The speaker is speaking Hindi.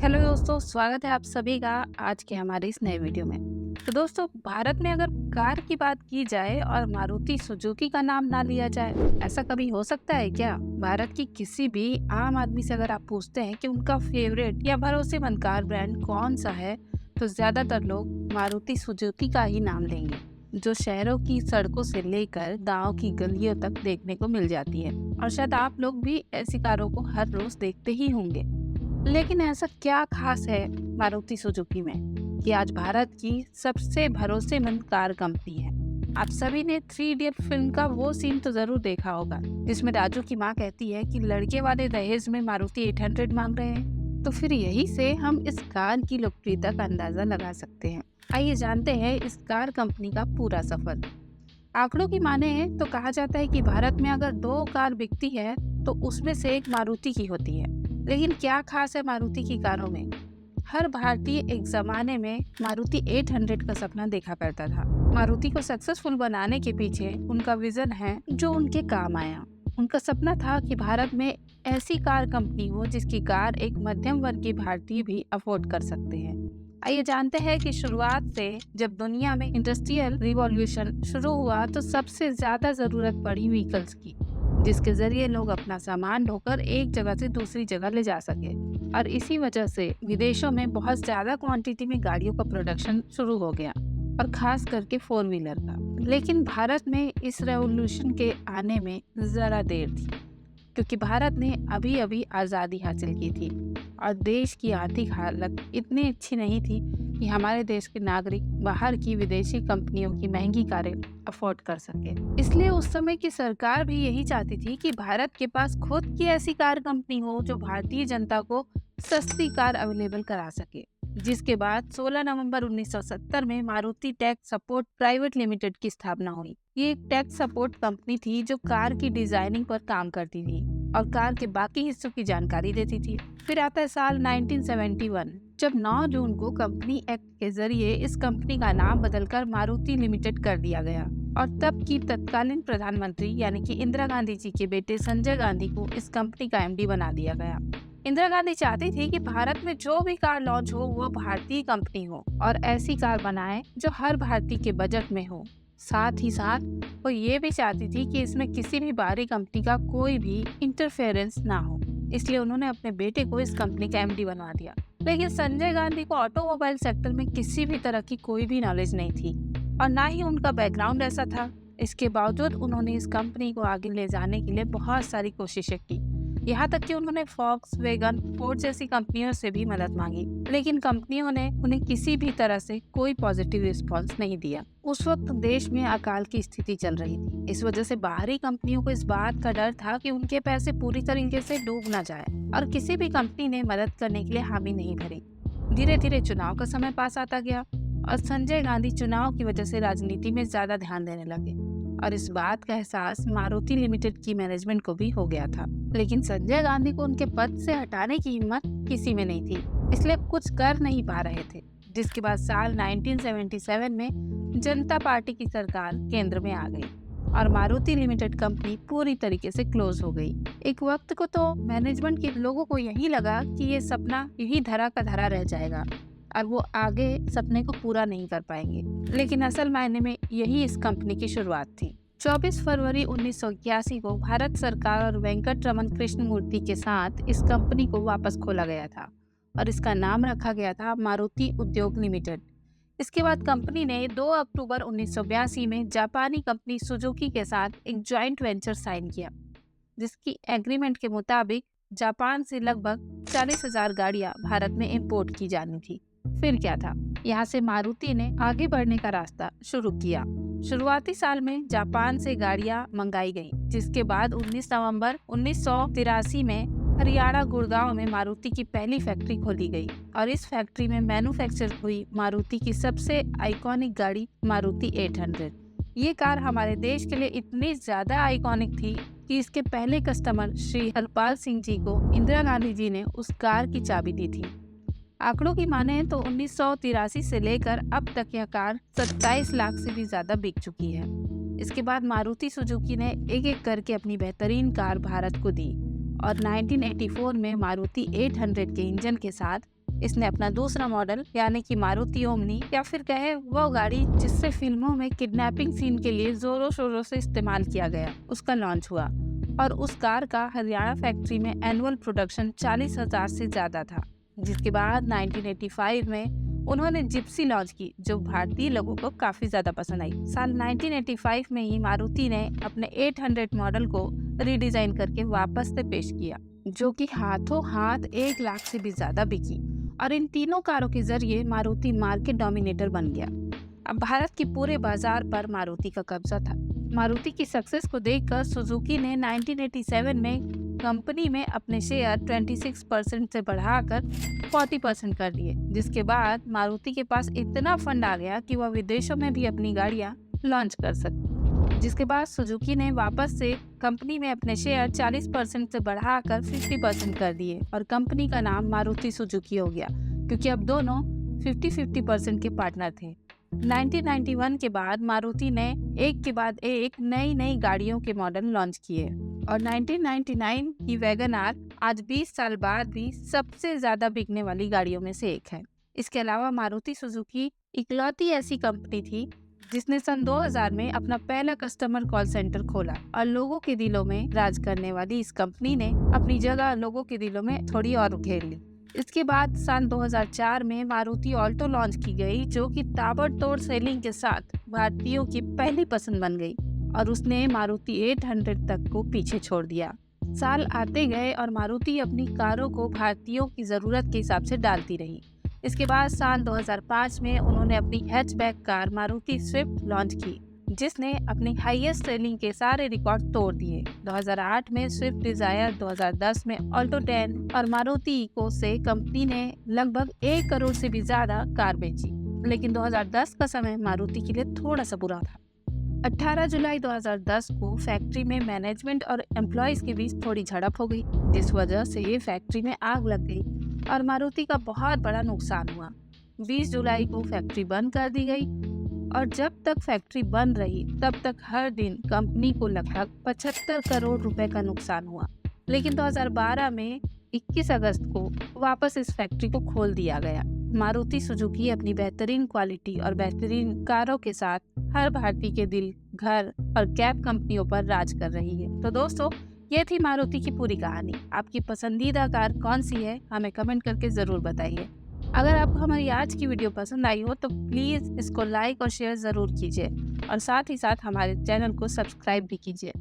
हेलो दोस्तों, स्वागत है आप सभी का आज के हमारे इस नए वीडियो में। तो दोस्तों, भारत में अगर कार की बात की जाए और मारुति सुजुकी का नाम ना लिया जाए, ऐसा कभी हो सकता है क्या? भारत की किसी भी आम आदमी से अगर आप पूछते हैं कि उनका फेवरेट या भरोसेमंद कार ब्रांड कौन सा है, तो ज्यादातर लोग मारुति सुजुकी का ही नाम लेंगे, जो शहरों की सड़कों से लेकर गाँव की गलियों तक देखने को मिल जाती है। और शायद आप लोग भी ऐसी कारों को हर रोज देखते ही होंगे। लेकिन ऐसा क्या खास है मारुति सुजुकी में कि आज भारत की सबसे भरोसेमंद कार कंपनी है? आप सभी ने थ्री इडियट फिल्म का वो सीन तो जरूर देखा होगा, जिसमें राजू की माँ कहती है कि लड़के वाले दहेज में मारुति 800 मांग रहे हैं। तो फिर यही से हम इस कार की लोकप्रियता का अंदाजा लगा सकते हैं। आइए जानते हैं इस कार कंपनी का पूरा सफर। आंकड़ों की माने तो कहा जाता है कि भारत में अगर 2 कार बिकती है तो उसमें से एक मारुति की होती है। लेकिन क्या खास है मारुति की कारों में? हर भारतीय एक जमाने में मारुति 800 का सपना देखा करता था। मारुति को सक्सेसफुल बनाने के पीछे उनका विजन है जो उनके काम आया। उनका सपना था कि भारत में ऐसी कार कंपनी हो जिसकी कार एक मध्यम वर्ग के भारतीय भी अफोर्ड कर सकते हैं। आइए जानते हैं कि शुरुआत से जब दुनिया में इंडस्ट्रियल रिवॉल्यूशन शुरू हुआ तो सबसे ज्यादा जरूरत पड़ी व्हीकल्स की, जिसके जरिए लोग अपना सामान ढोकर एक जगह से दूसरी जगह ले जा सके। और इसी वजह से विदेशों में बहुत ज्यादा क्वांटिटी में गाड़ियों का प्रोडक्शन शुरू हो गया, और खास करके 4 व्हीलर का। लेकिन भारत में इस रेवोल्यूशन के आने में जरा देर थी, क्योंकि भारत ने अभी अभी आज़ादी हासिल की थी और देश की आर्थिक हालत इतनी अच्छी नहीं थी कि हमारे देश के नागरिक बाहर की विदेशी कंपनियों की महंगी कारें अफोर्ड कर सके। इसलिए उस समय की सरकार भी यही चाहती थी कि भारत के पास खुद की ऐसी कार कंपनी हो जो भारतीय जनता को सस्ती कार अवेलेबल करा सके। जिसके बाद 16 नवंबर 1970 में Maruti tech support private limited की स्थापना हुई। ये एक टेक सपोर्ट कंपनी थी जो कार की डिजाइनिंग पर काम करती थी और कार के बाकी हिस्सों की जानकारी देती थी। फिर आता है साल 1971, जब 9 जून को कंपनी एक्ट के जरिए इस कंपनी का नाम बदलकर मारुति लिमिटेड कर दिया गया और तब की तत्कालीन प्रधानमंत्री यानी कि इंदिरा गांधी जी के बेटे संजय गांधी को इस कंपनी का एमडी बना दिया गया। इंदिरा गांधी चाहती थी कि भारत में जो भी कार लॉन्च हो वो भारतीय कंपनी हो और ऐसी कार बनाए जो हर भारतीय के बजट में हो। साथ ही साथ वो ये भी चाहती थी कि इसमें किसी भी बाहरी कंपनी का कोई भी इंटरफेरेंस ना हो। इसलिए उन्होंने अपने बेटे को इस कंपनी का एमडी बनवा दिया। लेकिन संजय गांधी को ऑटोमोबाइल सेक्टर में किसी भी तरह की कोई भी नॉलेज नहीं थी और ना ही उनका बैकग्राउंड ऐसा था। इसके बावजूद उन्होंने इस कंपनी को आगे ले जाने के लिए बहुत सारी कोशिशें की। यहाँ तक कि उन्होंने फॉक्सवैगन, फोर्ड जैसी कंपनियों से भी मदद मांगी, लेकिन कंपनियों ने उन्हें किसी भी तरह से कोई पॉजिटिव रिस्पॉन्स नहीं दिया। उस वक्त देश में अकाल की स्थिति चल रही थी। इस वजह से बाहरी कंपनियों को इस बात का डर था कि उनके पैसे पूरी तरीके से डूब ना जाए, और किसी भी कंपनी ने मदद करने के लिए हामी नहीं भरी। धीरे धीरे चुनाव का समय पास आता गया और संजय गांधी चुनाव की वजह से राजनीति में ज्यादा ध्यान देने लगे, और इस बात का एहसास मारुति लिमिटेड की मैनेजमेंट को भी हो गया था। लेकिन संजय गांधी को उनके पद से हटाने की हिम्मत किसी में नहीं थी, इसलिए कुछ कर नहीं पा रहे थे। जिसके बाद साल 1977 में जनता पार्टी की सरकार केंद्र में आ गई और मारुति लिमिटेड कंपनी पूरी तरीके से क्लोज हो गई। एक वक्त को तो मैनेजमेंट के लोगों को यही लगा कि ये सपना यही धरा का धरा रह जाएगा और वो आगे सपने को पूरा नहीं कर पाएंगे। लेकिन असल मायने में यही इस कंपनी की शुरुआत थी। 24 फरवरी 1981 को भारत सरकार और वेंकट रमन कृष्णमूर्ति के साथ इस कंपनी को वापस खोला गया था और इसका नाम रखा गया था मारुति उद्योग लिमिटेड। इसके बाद कंपनी ने 2 अक्टूबर 1982 में जापानी कंपनी सुजुकी के साथ एक जॉइंट वेंचर साइन किया, जिसकी एग्रीमेंट के मुताबिक जापान से लगभग 40,000 गाड़ियां भारत में इंपोर्ट की जानी थी। फिर क्या था, यहाँ से मारुति ने आगे बढ़ने का रास्ता शुरू किया। शुरुआती साल में जापान से गाड़ियां मंगाई गई, जिसके बाद 19 नवंबर 1983 में हरियाणा गुड़गांव में मारुति की पहली फैक्ट्री खोली गई और इस फैक्ट्री में मैन्युफैक्चर हुई मारुति की सबसे आइकॉनिक गाड़ी मारुति 800। ये कार हमारे देश के लिए इतनी ज्यादा आइकॉनिक थी कि इसके पहले कस्टमर श्री हरपाल सिंह जी को इंदिरा गांधी जी ने उस कार की चाबी दी थी। आंकड़ों की माने तो 1983 से लेकर अब तक यह कार 27 लाख से भी ज्यादा बिक चुकी है। इसके बाद मारुति सुजुकी ने एक एक करके अपनी बेहतरीन कार भारत को दी और 1984 में मारुति 800 के इंजन के साथ इसने अपना दूसरा मॉडल यानी कि मारुति ओमनी या फिर कहे वो गाड़ी जिससे फिल्मों में किडनैपिंग सीन के लिए जोरों शोरों से इस्तेमाल किया गया, उसका लॉन्च हुआ। और उस कार का हरियाणा फैक्ट्री में एनुअल प्रोडक्शन 40,000 से ज्यादा था। जिसके बाद 1985 में उन्होंने जिप्सी लॉन्च की, जो भारतीय लोगों को काफी ज्यादा पसंद आई। साल 1985 में ही मारुति ने अपने 800 मॉडल को रीडिजाइन करके वापस से पेश किया, जो कि हाथों हाथ 1 लाख से भी ज्यादा बिकी। और इन तीनों कारों के जरिए मारुति मार्केट डोमिनेटर बन गया। अब भारत के पूरे बाजार पर मारुति का कब्जा था। मारुति की सक्सेस को देखकर सुजुकी ने 1987 में कंपनी में अपने शेयर 26% से बढ़ाकर 40% कर दिए। जिसके बाद मारुति के पास इतना फंड आ गया कि वह विदेशों में भी अपनी गाड़ियां लॉन्च कर सकती। जिसके बाद सुजुकी ने वापस से कंपनी में अपने शेयर 40% से बढ़ाकर 50% कर दिए और कंपनी का नाम मारुति सुजुकी हो गया, क्योंकि अब दोनों 50-50% के पार्टनर थे। 1991 के बाद मारुति ने एक के बाद एक नई गाड़ियों के मॉडल लॉन्च किए और 1999 की वैगन आर आज 20 साल बाद भी सबसे ज्यादा बिकने वाली गाड़ियों में से एक है। इसके अलावा मारुति सुजुकी इकलौती ऐसी कंपनी थी जिसने सन 2000 में अपना पहला कस्टमर कॉल सेंटर खोला और लोगों के दिलों में राज करने वाली इस कंपनी ने अपनी जगह लोगों के दिलों में थोड़ी और घेर ली। इसके बाद सन 2004 में मारुति ऑल्टो लॉन्च की गई, जो कि ताबड़तोड़ सेलिंग के साथ भारतीयों की पहली पसंद बन गई और उसने मारुति 800 तक को पीछे छोड़ दिया। साल आते गए और मारुति अपनी कारों को भारतीयों की जरूरत के हिसाब से डालती रही। इसके बाद साल 2005 में उन्होंने अपनी hatchback car Maruti Swift launch की, जिसने अपनी हाईएस्ट सेलिंग के सारे रिकॉर्ड तोड़ दिए। 2008 में स्विफ्ट डिजायर, 2010 में ऑल्टो 10 और मारुति इको से कंपनी ने लगभग 1 करोड़ से भी ज्यादा कार बेची। लेकिन 2010 का समय मारुति के लिए थोड़ा सा बुरा था। 18 जुलाई 2010 को फैक्ट्री में मैनेजमेंट और एम्प्लॉयज के बीच थोड़ी झड़प हो गई, जिस वजह से ये फैक्ट्री में आग लग गई और मारुति का बहुत बड़ा नुकसान हुआ। 20 जुलाई को फैक्ट्री बंद कर दी गई और जब तक फैक्ट्री बंद रही तब तक हर दिन कंपनी को लगभग 75 करोड़ रुपए का नुकसान हुआ। लेकिन 2012 में 21 अगस्त को वापस इस फैक्ट्री को खोल दिया गया। मारुति सुजुकी अपनी बेहतरीन क्वालिटी और बेहतरीन कारों के साथ हर भारतीय के दिल, घर और कैब कंपनियों पर राज कर रही है। तो दोस्तों, ये थी मारुति की पूरी कहानी। आपकी पसंदीदा कार कौन सी है, हमें कमेंट करके जरूर बताइए। अगर आपको हमारी आज की वीडियो पसंद आई हो तो प्लीज़ इसको लाइक और शेयर ज़रूर कीजिए और साथ ही साथ हमारे चैनल को सब्सक्राइब भी कीजिए।